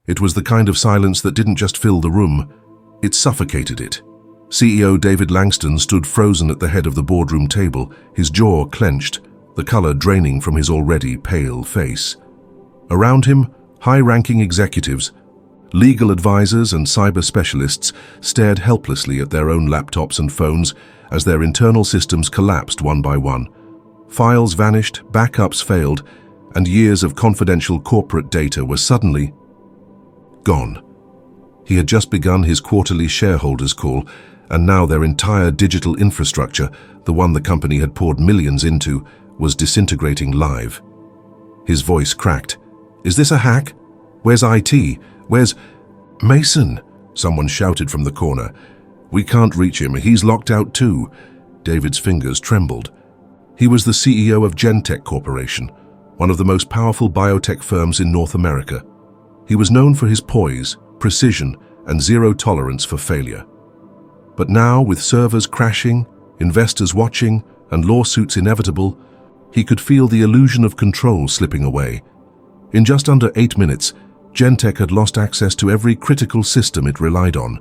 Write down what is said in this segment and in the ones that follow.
It was the kind of silence that didn't just fill the room, it suffocated it. CEO David Langston stood frozen at the head of the boardroom table, his jaw clenched, the color draining from his already pale face. Around him, high-ranking executives, legal advisors and cyber specialists stared helplessly at their own laptops and phones as their internal systems collapsed one by one. Files vanished, backups failed, and years of confidential corporate data were suddenly gone. He had just begun his quarterly shareholders call, and now their entire digital infrastructure, the one the company had poured millions into, was disintegrating live. His voice cracked. "Is this a hack? Where's IT? Where's Mason?" Someone shouted from the corner. "We can't reach him. He's locked out too." David's fingers trembled. He was the CEO of Genentech Corporation, one of the most powerful biotech firms in North America. He was known for his poise, precision, and zero tolerance for failure. But now, with servers crashing, investors watching, and lawsuits inevitable, he could feel the illusion of control slipping away. In just under 8 minutes, Genentech had lost access to every critical system it relied on.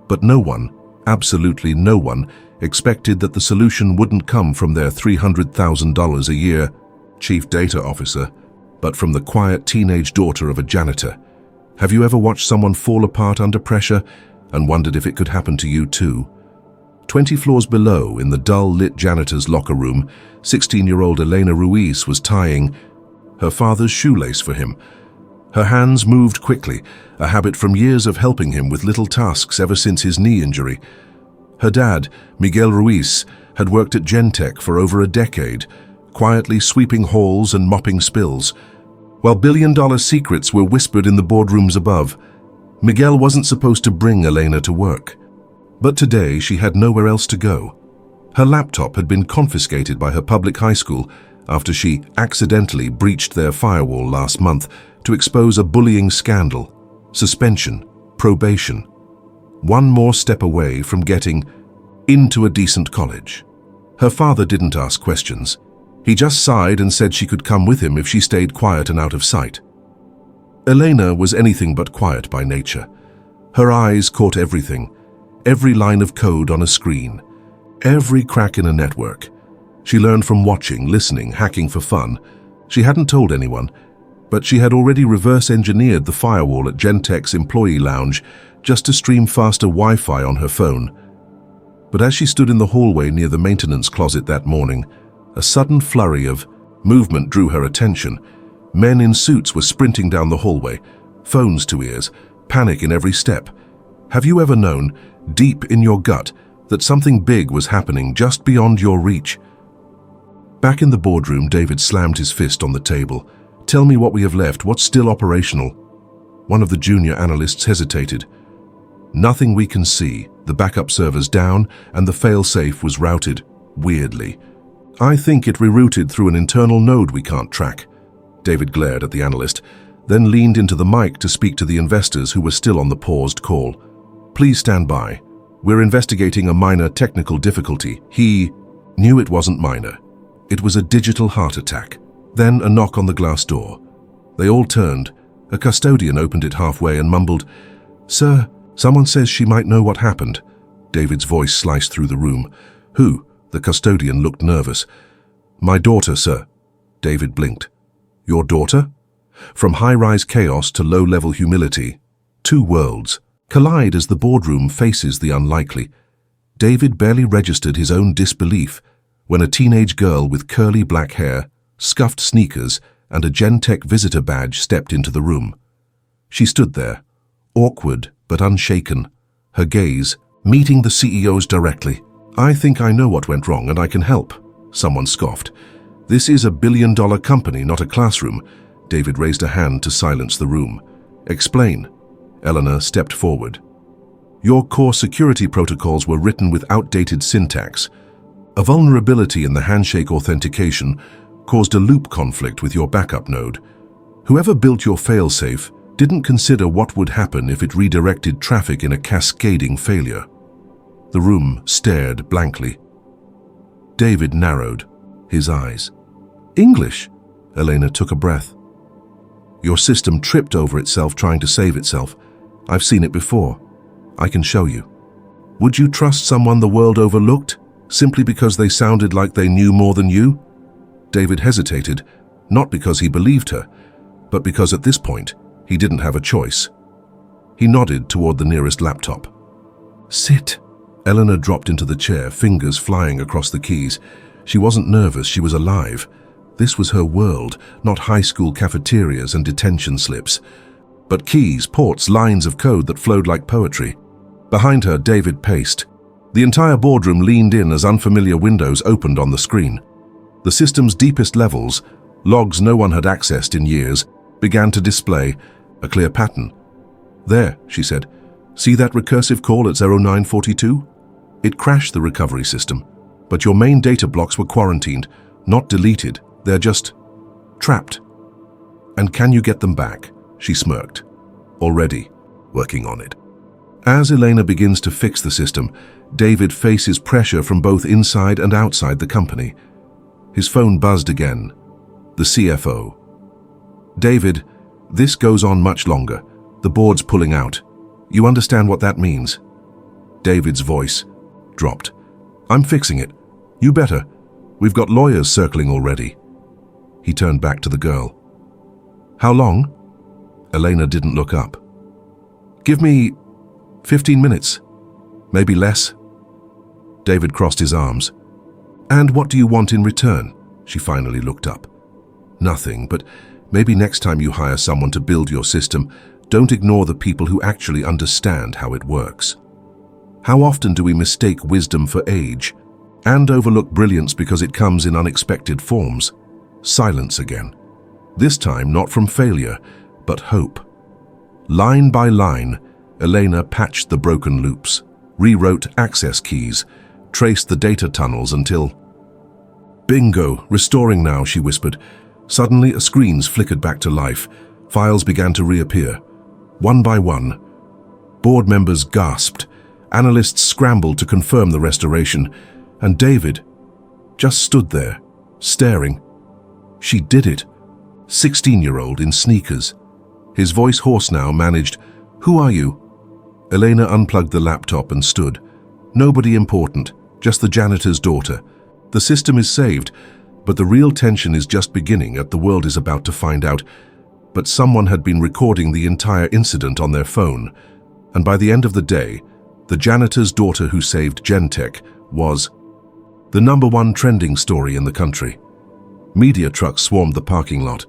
But no one, absolutely no one, expected that the solution wouldn't come from their $300,000 a year chief data officer, but from the quiet teenage daughter of a janitor. Have you ever watched someone fall apart under pressure and wondered if it could happen to you too? 20 floors below, in the dull-lit janitor's locker room, 16-year-old Elena Ruiz was tying her father's shoelace for him. Her hands moved quickly, a habit from years of helping him with little tasks ever since his knee injury. Her dad, Miguel Ruiz, had worked at Genentech for over a decade, quietly sweeping halls and mopping spills. While billion-dollar secrets were whispered in the boardrooms above, Miguel wasn't supposed to bring Elena to work. But today she had nowhere else to go. Her laptop had been confiscated by her public high school after she accidentally breached their firewall last month to expose a bullying scandal, suspension, probation. One more step away from getting into a decent college. Her father didn't ask questions. He just sighed and said she could come with him if she stayed quiet and out of sight. Elena was anything but quiet by nature. Her eyes caught everything, every line of code on a screen, every crack in a network. She learned from watching, listening, hacking for fun. She hadn't told anyone, but she had already reverse-engineered the firewall at Genentech's employee lounge just to stream faster Wi-Fi on her phone. But as she stood in the hallway near the maintenance closet that morning, a sudden flurry of movement drew her attention. Men in suits were sprinting down the hallway, phones to ears, panic in every step. Have you ever known, deep in your gut, that something big was happening just beyond your reach? Back in the boardroom, David slammed his fist on the table. "Tell me what we have left, what's still operational?" One of the junior analysts hesitated. "Nothing we can see. The backup server's down, and the fail-safe was routed, weirdly. I think it rerouted through an internal node we can't track." David glared at the analyst, then leaned into the mic to speak to the investors who were still on the paused call. "Please stand by. We're investigating a minor technical difficulty." He knew it wasn't minor. It was a digital heart attack. Then a knock on the glass door. They all turned. A custodian opened it halfway and mumbled, "Sir, someone says she might know what happened." David's voice sliced through the room. "Who?" The custodian looked nervous. "My daughter, sir." David blinked. "Your daughter?" From high-rise chaos to low-level humility, two worlds collide as the boardroom faces the unlikely. David barely registered his own disbelief when a teenage girl with curly black hair, scuffed sneakers, and a Genentech visitor badge stepped into the room. She stood there, awkward but unshaken, her gaze meeting the CEO's directly. "I think I know what went wrong and I can help," someone scoffed. "This is a billion-dollar company, not a classroom." David raised a hand to silence the room. "Explain." Eleanor stepped forward. "Your core security protocols were written with outdated syntax. A vulnerability in the handshake authentication caused a loop conflict with your backup node. Whoever built your failsafe didn't consider what would happen if it redirected traffic in a cascading failure." The room stared blankly. David narrowed his eyes. "English?" Elena took a breath. Your system tripped over itself trying to save itself. I've seen it before. I can show you. Would you trust someone the world overlooked, simply because they sounded like they knew more than you? David hesitated, not because he believed her, but because at this point, he didn't have a choice. He nodded toward the nearest laptop. Sit. Eleanor dropped into the chair, fingers flying across the keys. She wasn't nervous, she was alive. This was her world, not high school cafeterias and detention slips, but keys, ports, lines of code that flowed like poetry. Behind her, David paced. The entire boardroom leaned in as unfamiliar windows opened on the screen. The system's deepest levels, logs no one had accessed in years, began to display a clear pattern. There, she said. See that recursive call at 0942? It crashed the recovery system, but your main data blocks were quarantined, not deleted. They're just trapped. And can you get them back? She smirked. Already working on it. As Elena begins to fix the system, David faces pressure from both inside and outside the company. His phone buzzed again. The CFO. David, this goes on much longer. The board's pulling out. You understand what that means? David's voice dropped. I'm fixing it. You better. We've got lawyers circling already. He turned back to the girl. How long? Elena didn't look up. Give me 15 minutes. Maybe less. David crossed his arms. And what do you want in return? She finally looked up. Nothing, but maybe next time you hire someone to build your system, don't ignore the people who actually understand how it works. How often do we mistake wisdom for age and overlook brilliance because it comes in unexpected forms? Silence again. This time not from failure, but hope. Line by line, Elena patched the broken loops, rewrote access keys, traced the data tunnels until... Bingo, restoring now, she whispered. Suddenly, screens flickered back to life. Files began to reappear. One by one. Board members gasped. Analysts scrambled to confirm the restoration. And David just stood there, staring. She did it. 16-year-old in sneakers. His voice hoarse now managed, Who are you? Elena unplugged the laptop and stood. Nobody important, just the janitor's daughter. The system is saved, but the real tension is just beginning at the world is about to find out. But someone had been recording the entire incident on their phone, and by the end of the day, the janitor's daughter who saved Gentech was the #1 trending story in the country. Media trucks swarmed the parking lot.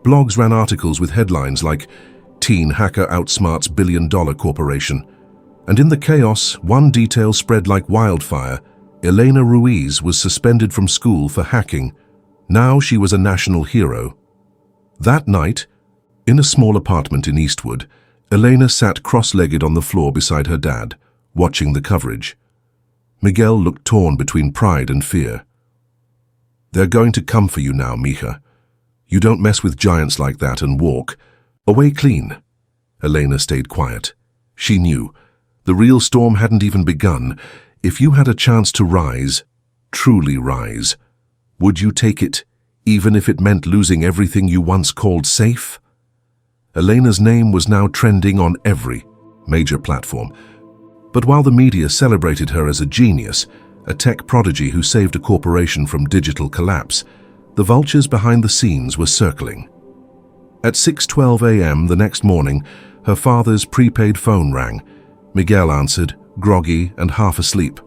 Blogs ran articles with headlines like, Teen Hacker Outsmarts Billion-Dollar Corporation. And in the chaos, one detail spread like wildfire. Elena Ruiz was suspended from school for hacking. Now she was a national hero. That night, in a small apartment in Eastwood, Elena sat cross-legged on the floor beside her dad, watching the coverage. Miguel looked torn between pride and fear. They're going to come for you now, Mija. You don't mess with giants like that and walk away clean. Elena stayed quiet. She knew. The real storm hadn't even begun. If you had a chance to rise, truly rise, would you take it, even if it meant losing everything you once called safe? Elena's name was now trending on every major platform. But while the media celebrated her as a genius, a tech prodigy who saved a corporation from digital collapse, the vultures behind the scenes were circling. At 6:12 a.m. the next morning, her father's prepaid phone rang. Miguel answered, groggy and half asleep.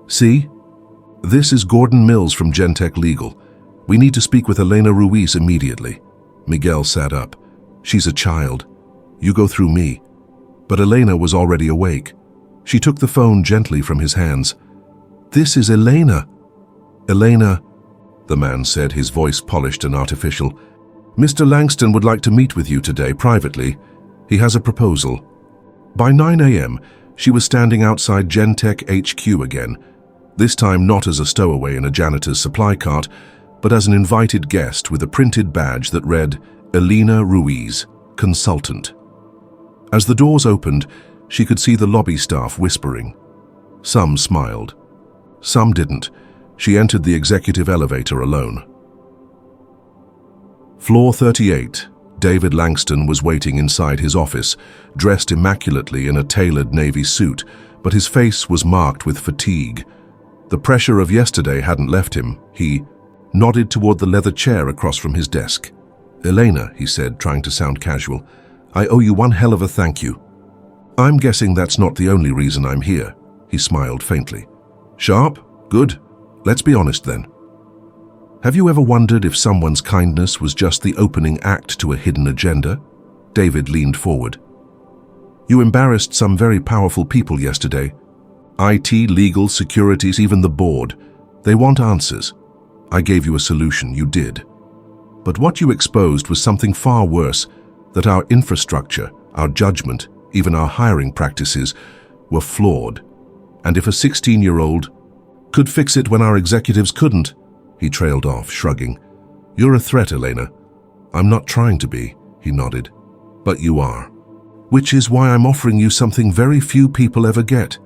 See? This is Gordon Mills from Gentech Legal. We need to speak with Elena Ruiz immediately. Miguel sat up. She's a child. You go through me. But Elena was already awake. She took the phone gently from his hands. This is Elena. Elena, the man said, his voice polished and artificial. Mr. Langston would like to meet with you today privately. He has a proposal. By 9 a.m., she was standing outside Gentech HQ again, this time not as a stowaway in a janitor's supply cart, but as an invited guest with a printed badge that read, Elena Ruiz, Consultant. As the doors opened, she could see the lobby staff whispering. Some smiled. Some didn't. She entered the executive elevator alone. Floor 38, David Langston was waiting inside his office, dressed immaculately in a tailored navy suit, but his face was marked with fatigue. The pressure of yesterday hadn't left him. He nodded toward the leather chair across from his desk. "Elena," he said, trying to sound casual, "I owe you one hell of a thank you." "I'm guessing that's not the only reason I'm here," he smiled faintly. "Sharp? Good. Let's be honest then. Have you ever wondered if someone's kindness was just the opening act to a hidden agenda?" David leaned forward. "You embarrassed some very powerful people yesterday. IT, legal, securities, even the board. They want answers. I gave you a solution, you did. But what you exposed was something far worse, that our infrastructure, our judgment, even our hiring practices were flawed. And if a 16-year-old could fix it when our executives couldn't," he trailed off, shrugging. "You're a threat, Elena." "I'm not trying to be," he nodded. "But you are. Which is why I'm offering you something very few people ever get."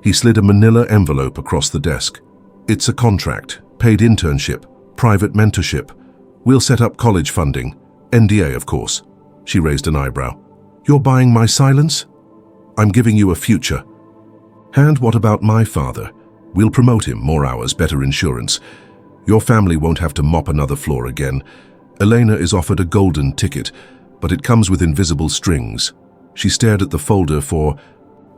He slid a manila envelope across the desk. "It's a contract, paid internship, private mentorship. We'll set up college funding. NDA, of course." She raised an eyebrow. "You're buying my silence?" "I'm giving you a future." "And what about my father? We'll promote him, more hours, better insurance. Your family won't have to mop another floor again. Elena is offered a golden ticket, but it comes with invisible strings." She stared at the folder for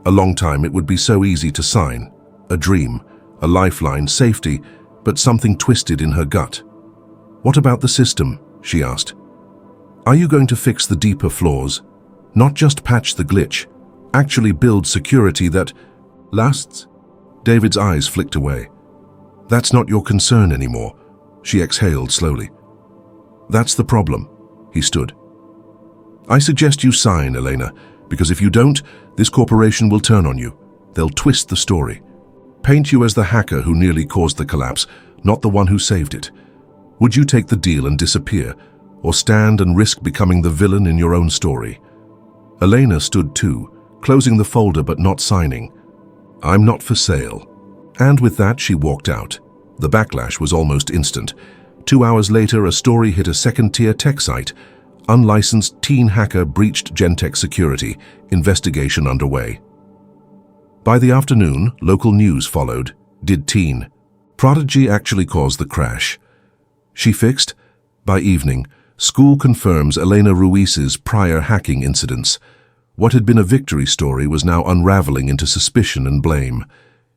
a long time. It would be so easy to sign. A dream, a lifeline, safety, but something twisted in her gut. "What about the system?" she asked. "Are you going to fix the deeper flaws? Not just patch the glitch, actually build security that lasts?" David's eyes flicked away. "That's not your concern anymore," she exhaled slowly. "That's the problem." He stood. "I suggest you sign, Elena, because if you don't, this corporation will turn on you. They'll twist the story. Paint you as the hacker who nearly caused the collapse, not the one who saved it. Would you take the deal and disappear, or stand and risk becoming the villain in your own story?" Elena stood too, closing the folder but not signing. "I'm not for sale." And with that, she walked out. The backlash was almost instant. 2 hours later, a story hit a second-tier tech site. Unlicensed teen hacker breached Gentek security. Investigation underway. By the afternoon, local news followed. Did teen prodigy actually cause the crash? She fixed? By evening, school confirms Elena Ruiz's prior hacking incidents. What had been a victory story was now unraveling into suspicion and blame.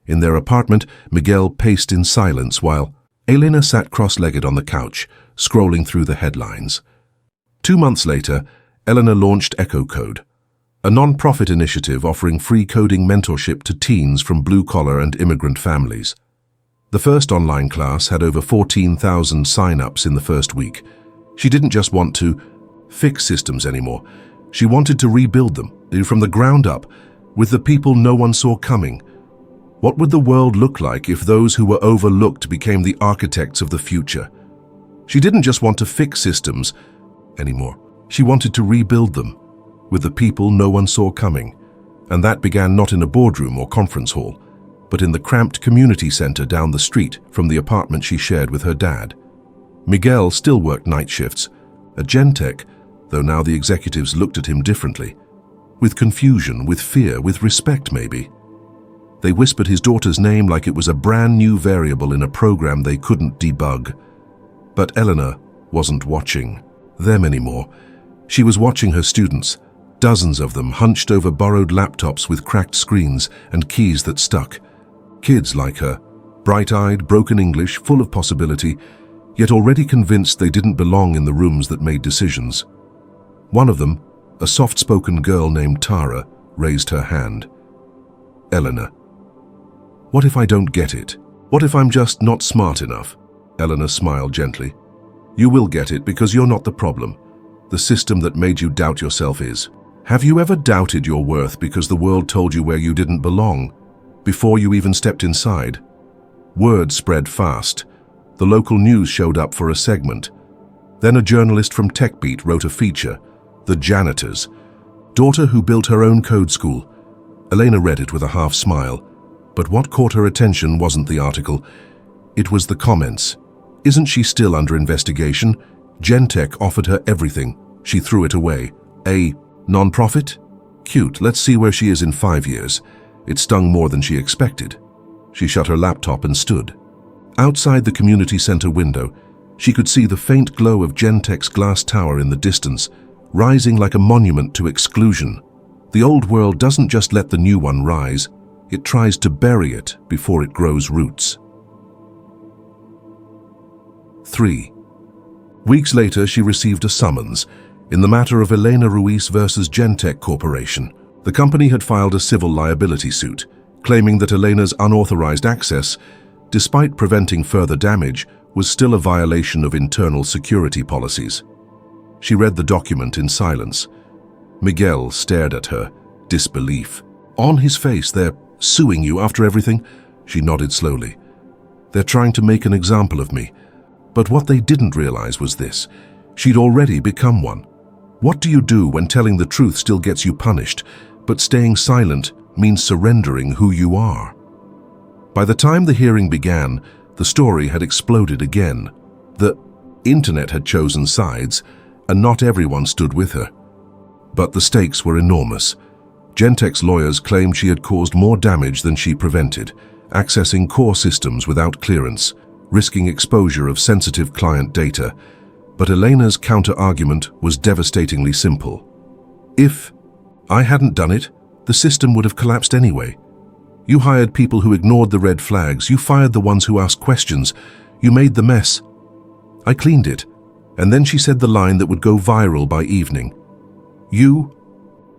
In their apartment, Miguel paced in silence while Elena sat cross-legged on the couch, scrolling through the headlines. 2 months later, Elena launched Echo Code, a non-profit initiative offering free coding mentorship to teens from blue-collar and immigrant families. The first online class had over 14,000 sign-ups in the first week. She didn't just want to fix systems anymore. She wanted to rebuild them, from the ground up, with the people no one saw coming. What would the world look like if those who were overlooked became the architects of the future? She didn't just want to fix systems anymore. She wanted to rebuild them, with the people no one saw coming. And that began not in a boardroom or conference hall, but in the cramped community center down the street from the apartment she shared with her dad. Miguel still worked night shifts at Gentek, though now the executives looked at him differently. With confusion, with fear, with respect maybe. They whispered his daughter's name like it was a brand new variable in a program they couldn't debug. But Eleanor wasn't watching them anymore. She was watching her students, dozens of them hunched over borrowed laptops with cracked screens and keys that stuck. Kids like her, bright-eyed, broken English, full of possibility, yet already convinced they didn't belong in the rooms that made decisions. One of them, a soft-spoken girl named Tara, raised her hand. "Eleanor, what if I don't get it? What if I'm just not smart enough?" Eleanor smiled gently. "You will get it because you're not the problem. The system that made you doubt yourself is. Have you ever doubted your worth because the world told you where you didn't belong, before you even stepped inside?" Word spread fast. The local news showed up for a segment. Then a journalist from TechBeat wrote a feature, The Janitors, daughter who built her own code school. Elena read it with a half smile, but what caught her attention wasn't the article. It was the comments. Isn't she still under investigation? Gentek offered her everything. She threw it away. A non-profit? Cute, let's see where she is in 5 years. It stung more than she expected. She shut her laptop and stood. Outside the community center window, she could see the faint glow of Gentek's glass tower in the distance, rising like a monument to exclusion. The old world doesn't just let the new one rise, it tries to bury it before it grows roots. 3. Weeks later, she received a summons in the matter of Elena Ruiz versus Gentek Corporation. The company had filed a civil liability suit, claiming that Elena's unauthorized access, despite preventing further damage, was still a violation of internal security policies. She read the document in silence. Miguel stared at her, disbelief. On his face, "They're suing you after everything?" She nodded slowly. "They're trying to make an example of me." But what they didn't realize was this: she'd already become one. What do you do when telling the truth still gets you punished, but staying silent means surrendering who you are? By the time the hearing began, the story had exploded again. The internet had chosen sides, and not everyone stood with her. But the stakes were enormous. Gentek's lawyers claimed she had caused more damage than she prevented, accessing core systems without clearance, risking exposure of sensitive client data. But Elena's counter-argument was devastatingly simple. "If I hadn't done it, the system would have collapsed anyway. You hired people who ignored the red flags, you fired the ones who asked questions, you made the mess. I cleaned it." And then she said the line that would go viral by evening. "You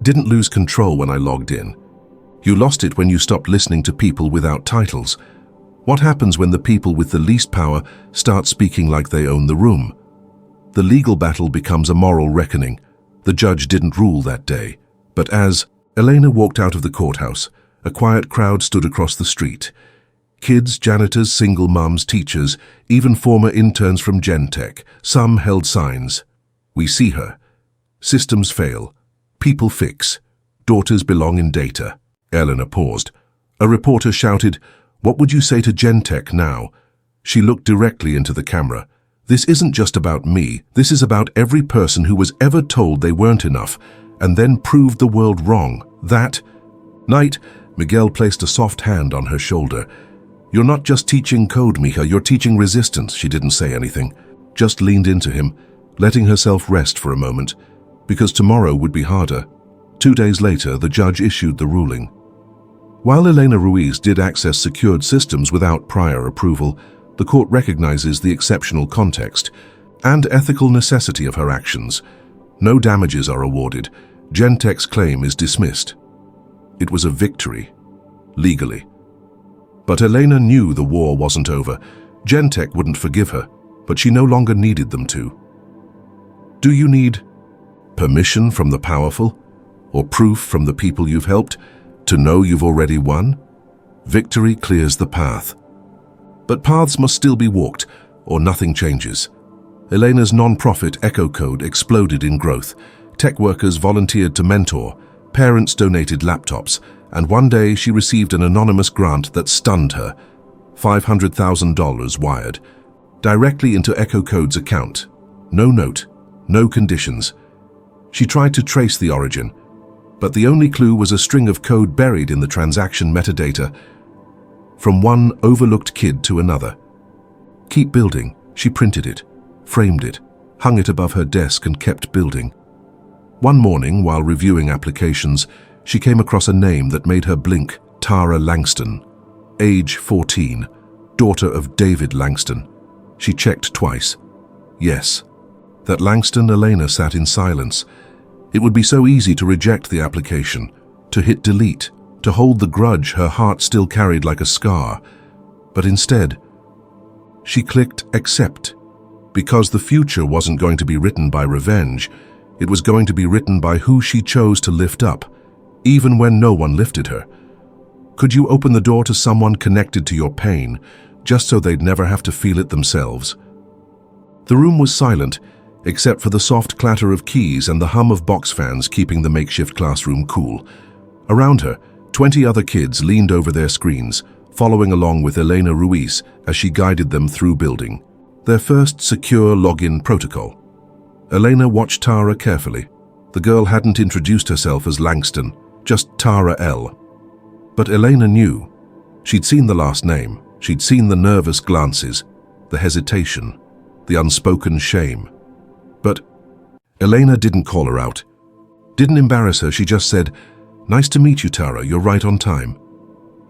didn't lose control when I logged in. You lost it when you stopped listening to people without titles. What happens when the people with the least power start speaking like they own the room?" The legal battle becomes a moral reckoning. The judge didn't rule that day. But as Elena walked out of the courthouse, a quiet crowd stood across the street. Kids, janitors, single mums, teachers, even former interns from Gentek. Some held signs. "We see her. Systems fail. People fix. Daughters belong in data." Elena paused. A reporter shouted, "What would you say to Gentek now?" She looked directly into the camera. "This isn't just about me. This is about every person who was ever told they weren't enough and then proved the world wrong. That night," Miguel placed a soft hand on her shoulder. "You're not just teaching code, Mija, you're teaching resistance." She didn't say anything, just leaned into him, letting herself rest for a moment, because tomorrow would be harder. 2 days later, the judge issued the ruling. While Elena Ruiz did access secured systems without prior approval, the court recognizes the exceptional context and ethical necessity of her actions. No damages are awarded. Gentek's claim is dismissed. It was a victory, legally. But Elena knew the war wasn't over. Gentek wouldn't forgive her, but she no longer needed them to. Do you need permission from the powerful, or proof from the people you've helped, to know you've already won? Victory clears the path. But paths must still be walked, or nothing changes. Elena's non-profit Echo Code exploded in growth. Tech workers volunteered to mentor, parents donated laptops, and one day she received an anonymous grant that stunned her. $500,000 wired, directly into Echo Code's account. No note, no conditions. She tried to trace the origin, but the only clue was a string of code buried in the transaction metadata, from one overlooked kid to another. "Keep building." She printed it, framed it, hung it above her desk and kept building. One morning, while reviewing applications, she came across a name that made her blink. Tara Langston. Age 14. Daughter of David Langston. She checked twice. Yes. That Langston. Elena sat in silence. It would be so easy to reject the application, to hit delete, to hold the grudge her heart still carried like a scar. But instead, she clicked accept, because the future wasn't going to be written by revenge. It was going to be written by who she chose to lift up, even when no one lifted her. Could you open the door to someone connected to your pain, just so they'd never have to feel it themselves? The room was silent, except for the soft clatter of keys and the hum of box fans keeping the makeshift classroom cool. Around her, 20 other kids leaned over their screens, following along with Elena Ruiz as she guided them through building. Their first secure login protocol. Elena watched Tara carefully. The girl hadn't introduced herself as Langston, just Tara L. But Elena knew. She'd seen the last name. She'd seen the nervous glances, the hesitation, the unspoken shame. But Elena didn't call her out. Didn't embarrass her, she just said, "Nice to meet you, Tara, you're right on time.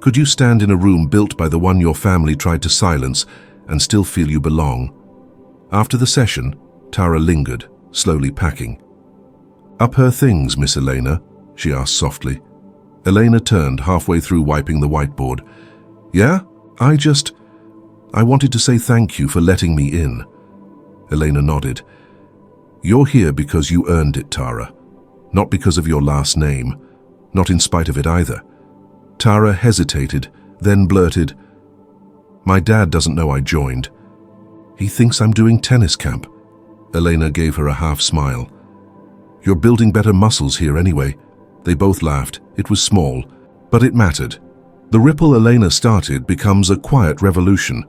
Could you stand in a room built by the one your family tried to silence and still feel you belong?" After the session, Tara lingered, slowly packing. "Up her things, Miss Elena?" she asked softly. Elena turned, halfway through wiping the whiteboard. "Yeah? I wanted to say thank you for letting me in." Elena nodded. "You're here because you earned it, Tara. Not because of your last name. Not in spite of it either." Tara hesitated, then blurted, "My dad doesn't know I joined. He thinks I'm doing tennis camp." Elena gave her a half smile. "You're building better muscles here anyway." They both laughed. It was small, but it mattered. The ripple Elena started becomes a quiet revolution.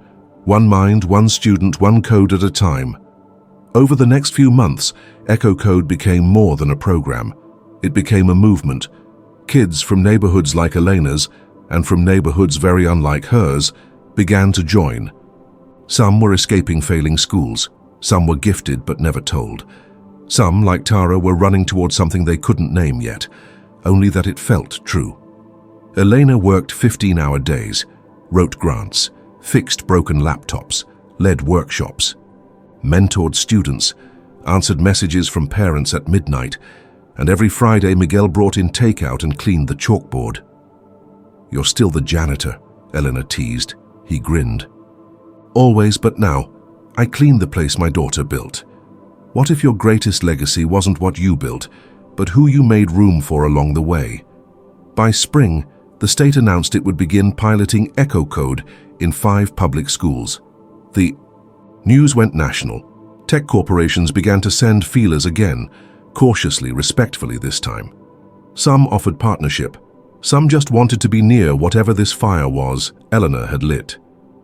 One mind, one student, one code at a time. Over the next few months, Echo Code became more than a program. It became a movement. Kids from neighborhoods like Elena's, and from neighborhoods very unlike hers, began to join. Some were escaping failing schools. Some were gifted but never told. Some, like Tara, were running towards something they couldn't name yet, only that it felt true. Elena worked 15-hour days, wrote grants, fixed broken laptops, led workshops, mentored students, answered messages from parents at midnight, and every Friday Miguel brought in takeout and cleaned the chalkboard. "You're still the janitor," Elena teased. He grinned. "Always, but now. I cleaned the place my daughter built. What if your greatest legacy wasn't what you built, but who you made room for along the way?" By spring, the state announced it would begin piloting Echo Code in 5 public schools. The news went national. Tech corporations began to send feelers again, cautiously, respectfully this time. Some offered partnership. Some just wanted to be near whatever this fire was Eleanor had lit.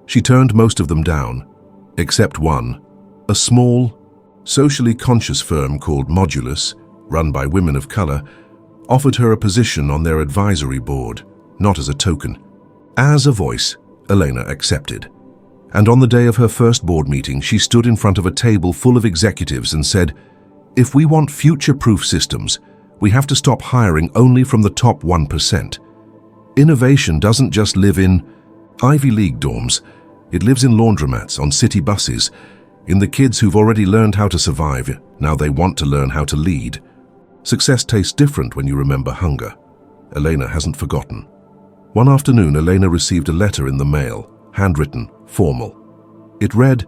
She turned most of them down, except one, a small, socially conscious firm called Modulus, run by women of color, offered her a position on their advisory board, not as a token. As a voice, Elena accepted. And on the day of her first board meeting, she stood in front of a table full of executives and said, "If we want future-proof systems, we have to stop hiring only from the top 1%. Innovation doesn't just live in Ivy League dorms. It lives in laundromats, on city buses, in the kids who've already learned how to survive. Now they want to learn how to lead. Success tastes different when you remember hunger." Elena hasn't forgotten. One afternoon, Elena received a letter in the mail, handwritten, formal. It read,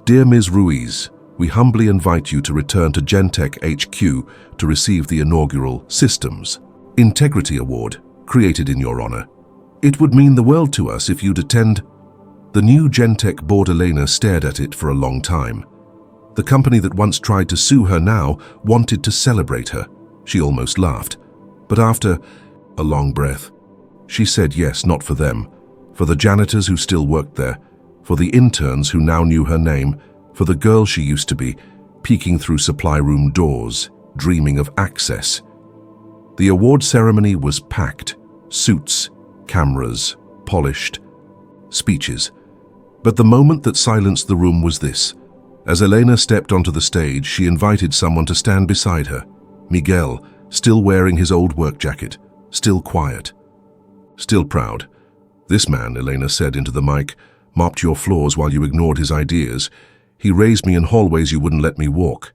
"Dear Ms. Ruiz, we humbly invite you to return to Gentech HQ to receive the inaugural Systems Integrity Award, created in your honor. It would mean the world to us if you'd attend." The new Gentech board. Elena stared at it for a long time. The company that once tried to sue her now wanted to celebrate her. She almost laughed. But after a long breath, she said yes, not for them, for the janitors who still worked there, for the interns who now knew her name, for the girl she used to be, peeking through supply room doors, dreaming of access. The award ceremony was packed. Suits, cameras, polished, speeches. But the moment that silenced the room was this. As Elena stepped onto the stage, she invited someone to stand beside her. Miguel, still wearing his old work jacket, still quiet, still proud. "This man," Elena said into the mic, "mopped your floors while you ignored his ideas. He raised me in hallways you wouldn't let me walk.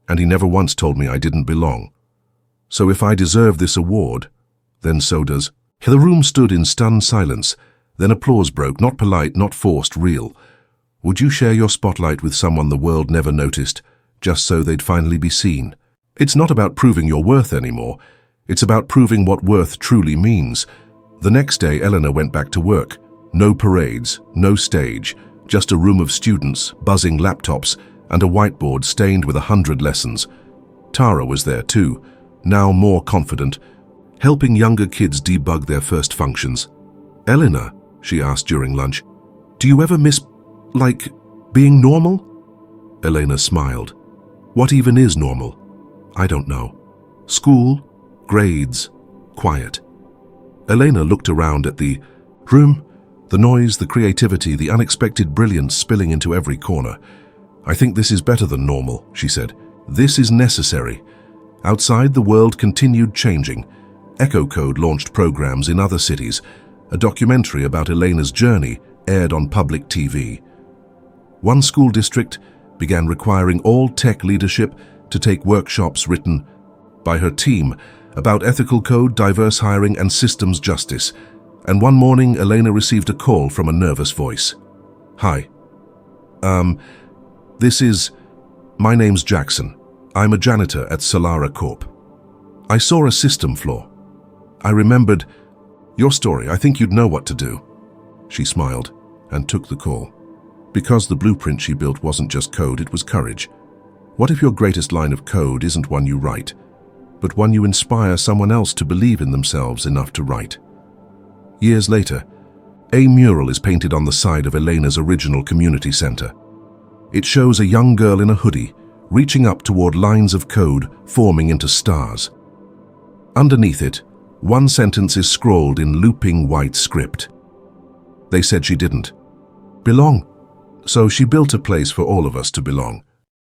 And he never once told me I didn't belong. So if I deserve this award, then so does." The room stood in stunned silence. Then applause broke, not polite, not forced, real. Would you share your spotlight with someone the world never noticed, just so they'd finally be seen? It's not about proving your worth anymore. It's about proving what worth truly means. The next day, Eleanor went back to work. No parades, no stage, just a room of students, buzzing laptops, and a whiteboard stained with 100 lessons. Tara was there too, now more confident, helping younger kids debug their first functions. "Eleanor," she asked during lunch, "do you ever miss, being normal?" Elena smiled. What even is normal? I don't know. School, grades, quiet. Elena looked around at the room, the noise, the creativity, the unexpected brilliance spilling into every corner. I think this is better than normal, she said. This is necessary. Outside, the world continued changing. Echo Code launched programs in other cities. A documentary about Elena's journey aired on public TV. One school district began requiring all tech leadership to take workshops written by her team about ethical code, diverse hiring, and systems justice. And one morning, Elena received a call from a nervous voice. Hi. My name's Jackson. I'm a janitor at Solara Corp. I saw a system flaw. I remembered your story. I think you'd know what to do. She smiled and took the call. Because the blueprint she built wasn't just code, it was courage. What if your greatest line of code isn't one you write, but one you inspire someone else to believe in themselves enough to write? Years later, a mural is painted on the side of Elena's original community center. It shows a young girl in a hoodie reaching up toward lines of code forming into stars. Underneath it, one sentence is scrawled in looping white script. They said she didn't belong, so she built a place for all of us to belong.